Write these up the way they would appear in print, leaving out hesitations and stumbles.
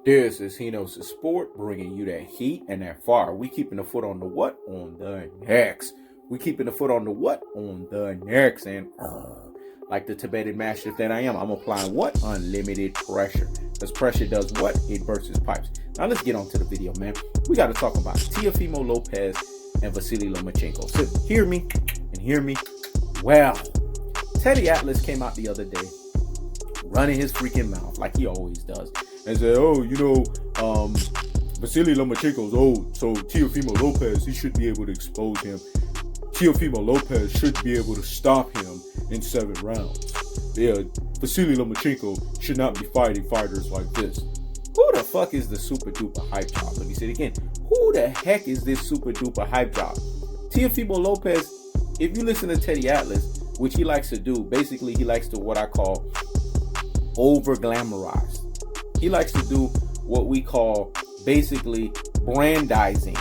This is Hino's Sport, bringing you that heat and that fire. We keeping the foot on the what? On the necks. We keeping the foot on the what? On the necks. And like the Tibetan mastiff that I am, I'm applying what? Unlimited pressure. Because pressure does what? It bursts pipes. Now let's get on to the video, man. We got to talk about Teofimo Lopez and Vasily Lomachenko. So hear me and hear me well. Teddy Atlas came out the other day running his freaking mouth like he always does and said, Vasily Lomachenko's old, so Teofimo Lopez, he should be able to expose him. Teofimo Lopez should be able to stop him in 7 rounds. Yeah, Vasily Lomachenko should not be fighting fighters like this. Who the fuck is the super duper hype job? Let me say it again. Who the heck is this super duper hype job? Teofimo Lopez, if you listen to Teddy Atlas, which he likes to do, basically he likes to what I call over glamorize. He likes to do what we call basically brandizing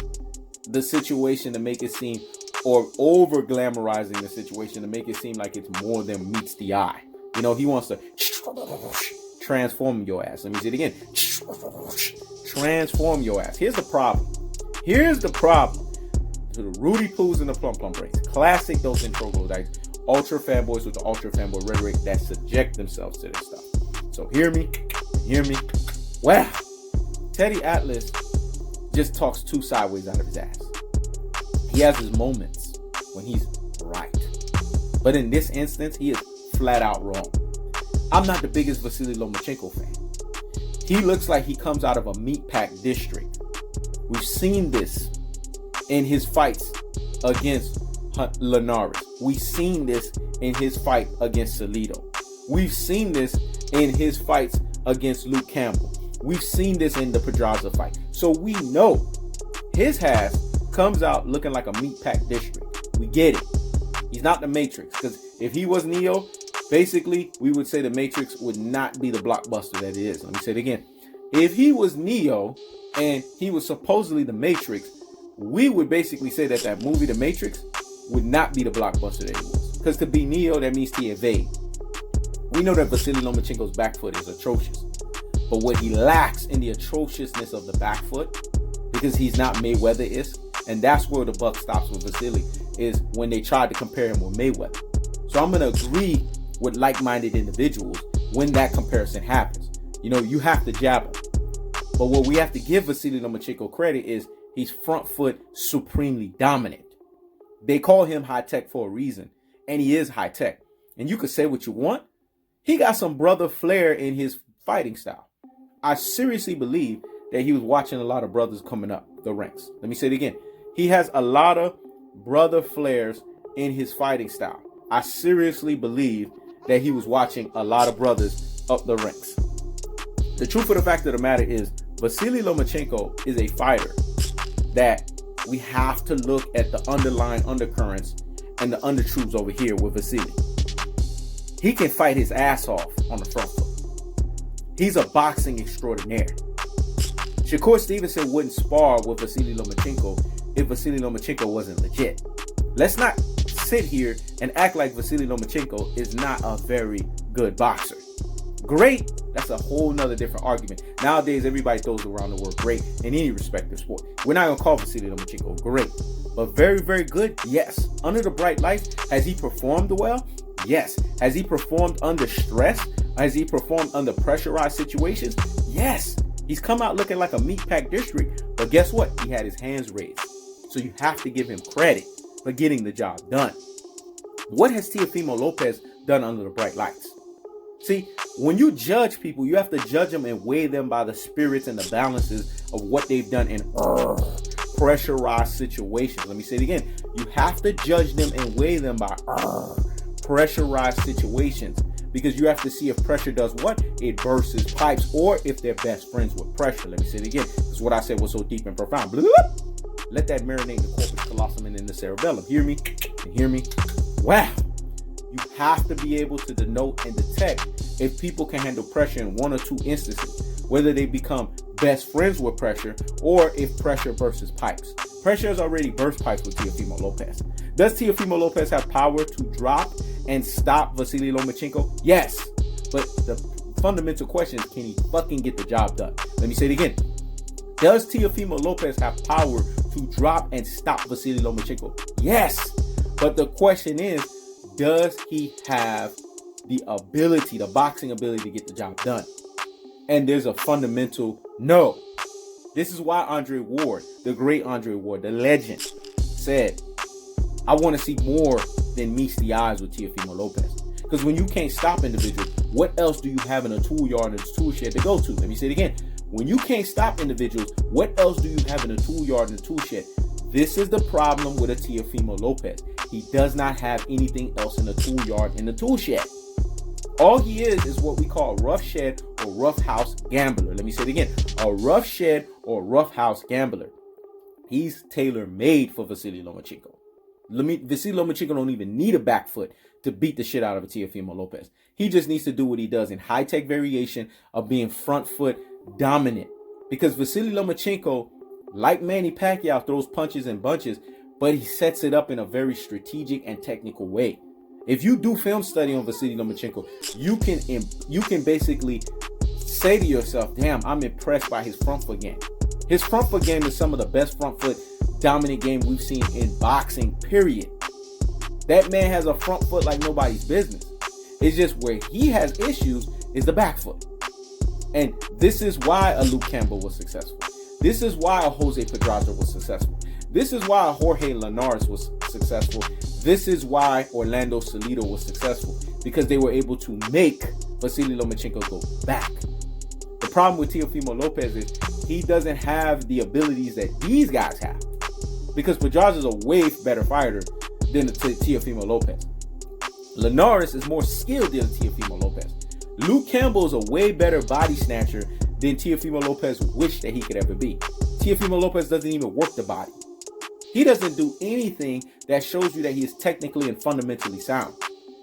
the situation to make it seem, or over glamorizing the situation to make it seem like it's more than meets the eye. You know, he wants to transform your ass. Let me say it again. Transform your ass. Here's the problem. To the Rudy Poos and the Plum Plum Braids. Classic those troglodytes. Ultra fanboys with the ultra fanboy rhetoric that subject themselves to this stuff. So hear me. Wow. Teddy Atlas just talks too sideways out of his ass. He has his moments when he's right. But in this instance, he is flat out wrong. I'm not the biggest Vasily Lomachenko fan. He looks like he comes out of a meatpack district. We've seen this in his fights against Linares. We've seen this in his fight against Salido. We've seen this in his fights against Luke Campbell. We've seen this in the Pedraza fight. So we know his ass comes out looking like a meatpack district. We get it. He's not the Matrix. Because if he was Neo, basically we would say the Matrix would not be the blockbuster that it is. Let me say it again. If he was Neo and he was supposedly the Matrix, we would basically say that that movie, The Matrix, would not be the blockbuster that it was. Because to be Neo, that means to evade. We know that Vasily Lomachenko's back foot is atrocious. But what he lacks in the atrociousness of the back foot, because he's not Mayweather is, and that's where the buck stops with Vasily, is when they tried to compare him with Mayweather. So I'm going to agree with like-minded individuals when that comparison happens. You know, you have to jab him. But what we have to give Vasily Lomachenko credit is he's front foot supremely dominant. They call him high-tech for a reason, and he is high-tech. And you could say what you want. He got some brother flair in his fighting style. I seriously believe that he was watching a lot of brothers coming up the ranks. Let me say it again. He has a lot of brother flairs in his fighting style. I seriously believe that he was watching a lot of brothers up the ranks. The truth of the fact of the matter is, Vasily Lomachenko is a fighter that we have to look at the underlying undercurrents and the undertruths over here with Vasily. He can fight his ass off on the front foot. He's a boxing extraordinaire. Shakur Stevenson wouldn't spar with Vasily Lomachenko if Vasily Lomachenko wasn't legit. Let's not sit here and act like Vasily Lomachenko is not a very good boxer. Great, that's a whole nother different argument. Nowadays, everybody throws around the word great in any respective sport. We're not going to call Vasily Lomachenko great, but very, very good, yes. Under the bright lights, has he performed well? Yes. Has he performed under stress? Has he performed under pressurized situations? Yes. He's come out looking like a meatpack district, but guess what? He had his hands raised. So you have to give him credit for getting the job done. What has Teofimo Lopez done under the bright lights? See, when you judge people, you have to judge them and weigh them by the spirits and the balances of what they've done in pressurized situations. Let me say it again. You have to judge them and weigh them by pressurized situations, because you have to see if pressure does what? It bursts pipes, or if they're best friends with pressure. Let me say it again. This is what I said was so deep and profound. Let that marinate in the corpus callosum and in the cerebellum. Hear me? And hear me? Wow. You have to be able to denote and detect if people can handle pressure in 1 or 2 instances, whether they become best friends with pressure or if pressure bursts pipes. Pressure has already burst pipes with Teofimo Lopez. Does Teofimo Lopez have power to drop and stop Vasily Lomachenko? Yes. But the fundamental question is, can he fucking get the job done? Let me say it again. Does Teofimo Lopez have power to drop and stop Vasily Lomachenko? Yes. But the question is, does he have the ability, the boxing ability to get the job done? And there's a fundamental no. This is why Andre Ward, the great Andre Ward, the legend, said, I want to see more than meets the eyes with Teofimo Lopez. Because when you can't stop individuals, what else do you have in a tool yard and a tool shed to go to? Let me say it again. When you can't stop individuals, what else do you have in a tool yard and a tool shed? This is the problem with a Teofimo Lopez. He does not have anything else in the tool yard and the tool shed. All he is what we call a rough shed or rough house gambler. Let me say it again. A rough shed or rough house gambler. He's tailor-made for Vasily Lomachenko. Vasily Lomachenko don't even need a back foot to beat the shit out of a Teofimo Lopez. He just needs to do what he does in high-tech variation of being front foot dominant. Because Vasily Lomachenko, like Manny Pacquiao, throws punches and bunches, but he sets it up in a very strategic and technical way. If you do film study on Vasily Lomachenko, you can basically say to yourself, damn, I'm impressed by his front foot game. His front foot game is some of the best front foot dominant game we've seen in boxing, period. That man has a front foot like nobody's business. It's just where he has issues is the back foot. And this is why a Luke Campbell was successful. This is why a Jose Pedraza was successful. This is why a Jorge Linares was successful. This is why Orlando Salido was successful. Because they were able to make Vasily Lomachenko go back. The problem with Teofimo Lopez is he doesn't have the abilities that these guys have. Because Pedraza is a way better fighter than Teofimo Lopez. Linares is more skilled than Teofimo Lopez. Luke Campbell is a way better body snatcher than Teofimo Lopez wished that he could ever be. Teofimo Lopez doesn't even work the body. He doesn't do anything that shows you that he is technically and fundamentally sound.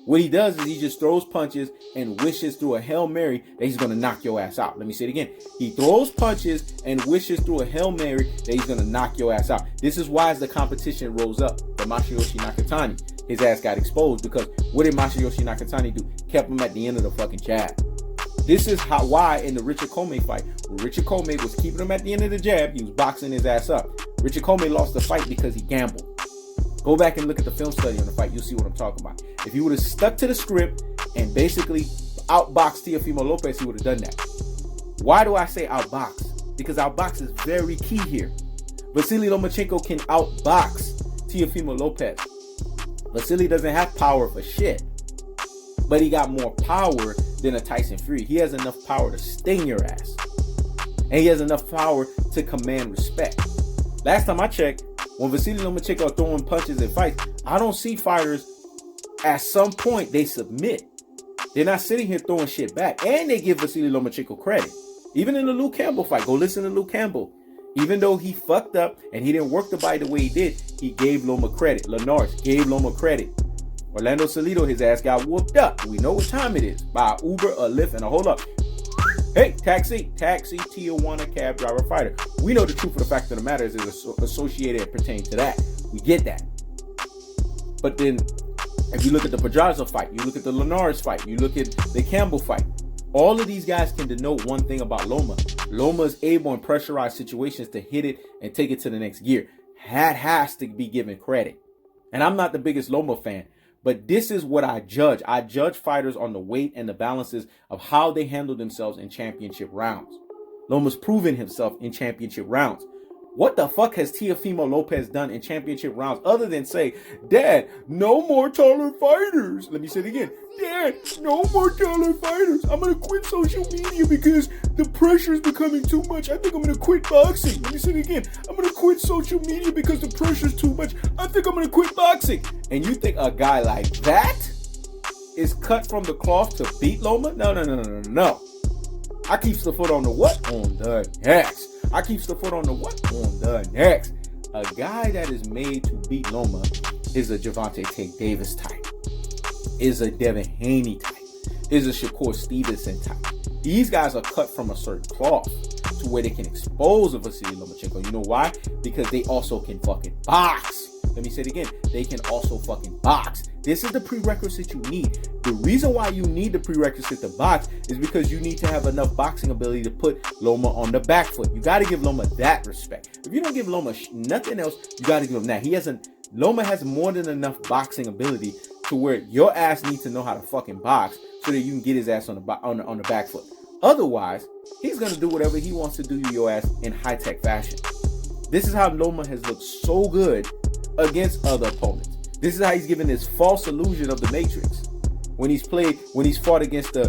What he does is he just throws punches and wishes through a Hail Mary that he's going to knock your ass out. Let me say it again. He throws punches and wishes through a Hail Mary that he's going to knock your ass out. This is why as the competition rose up for Masayoshi Nakatani, his ass got exposed because what did Masayoshi Nakatani do? Kept him at the end of the fucking jab. This is why in the Richard Comey fight, Richard Comey was keeping him at the end of the jab, he was boxing his ass up. Richard Comey lost the fight because he gambled. Go back and look at the film study on the fight. You'll see what I'm talking about. If he would have stuck to the script and basically outboxed Teofimo Lopez, he would have done that. Why do I say outbox? Because outbox is very key here. Vasily Lomachenko can outbox Teofimo Lopez. Vasily doesn't have power for shit. But he got more power than a Tyson Fury. He has enough power to sting your ass. And he has enough power to command respect. Last time I checked, when Vasily Lomachenko throwing punches in fights, I don't see fighters at some point they submit. They're not sitting here throwing shit back. And they give Vasily Lomachenko credit. Even in the Luke Campbell fight, go listen to Luke Campbell. Even though he fucked up and he didn't work the body the way he did, he gave Loma credit. Linares gave Loma credit. Orlando Salido, his ass got whooped up. We know what time it is. By a Uber, a Lyft, and a hold up. Hey, taxi, Tijuana cab driver fighter. We know the truth of the fact of the matter is associated and pertain to that. We get that. But then, if you look at the Pedraza fight, you look at the Linares fight, you look at the Campbell fight, all of these guys can denote one thing about Loma. Loma is able in pressurized situations to hit it and take it to the next gear. That has to be given credit. And I'm not the biggest Loma fan, but this is what I judge. I judge fighters on the weight and the balances of how they handle themselves in championship rounds. Loma's proven himself in championship rounds. What the fuck has Teofimo Lopez done in championship rounds other than say, Dad, no more taller fighters? Let me say it again. Dad, no more taller fighters. I'm going to quit social media because the pressure is becoming too much. I think I'm going to quit boxing. Let me say it again. I'm going to quit social media because the pressure is too much. I think I'm going to quit boxing. And you think a guy like that is cut from the cloth to beat Loma? No. I keeps the foot on the what? On the next. I keeps the foot on the what? On the next. A guy that is made to beat Loma is a Gervonta Tank Davis type. Is a Devin Haney type. Is a Shakur Stevenson type. These guys are cut from a certain cloth to where they can expose a Vasily Lomachenko. You know why? Because they also can fucking box. Let me say it again. They can also fucking box. This is the prerequisite you need. The reason why you need the prerequisite to box is because you need to have enough boxing ability to put Loma on the back foot. You got to give Loma that respect. If you don't give Loma nothing else, you got to give him that. Loma has more than enough boxing ability to where your ass needs to know how to fucking box so that you can get his ass on the back foot. Otherwise, he's going to do whatever he wants to do to your ass in high-tech fashion. This is how Loma has looked so good against other opponents. This is how he's given this false illusion of the Matrix when he's fought against the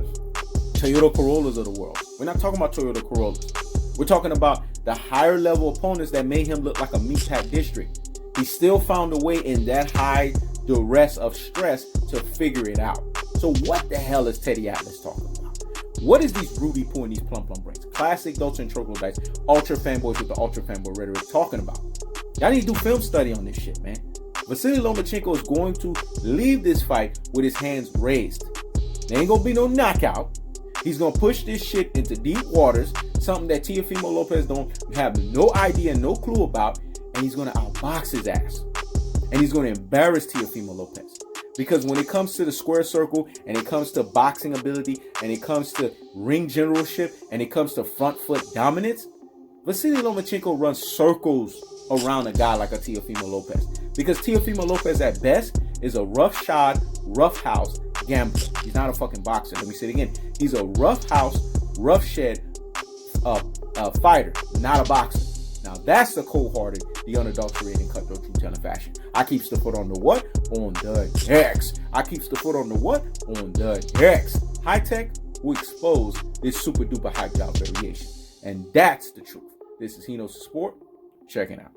Toyota Corollas of the world. We're not talking about Toyota Corollas. We're talking about the higher level opponents that made him look like a meatpack district. He still found a way in that high duress of stress to figure it out. So what the hell is Teddy Atlas talking about? What is these Rudy Poo and these plum brains, classic Dolce and Troglodytes, ultra fanboys with the ultra fanboy rhetoric talking about? Y'all need to do film study on this shit, man. Vasily Lomachenko is going to leave this fight with his hands raised. There ain't gonna be no knockout. He's gonna push this shit into deep waters, something that Teofimo Lopez don't have no idea, no clue about, and he's gonna outbox his ass. And he's gonna embarrass Teofimo Lopez. Because when it comes to the square circle, and it comes to boxing ability, and it comes to ring generalship, and it comes to front foot dominance, Vasily Lomachenko runs circles around a guy like a Teofimo Lopez. Because Teofimo Lopez at best is a roughshod, roughhouse gambler. He's not a fucking boxer. Let me say it again. He's a roughhouse, roughshed fighter, not a boxer. Now that's the cold-hearted, the unadulterated, and cutthroat truth-telling fashion. I keeps the foot on the what? On the X. I keeps the foot on the what? On the X. Hitech will expose this super duper hyped out variation. And that's the truth. This is Hino's Sport. Check it out.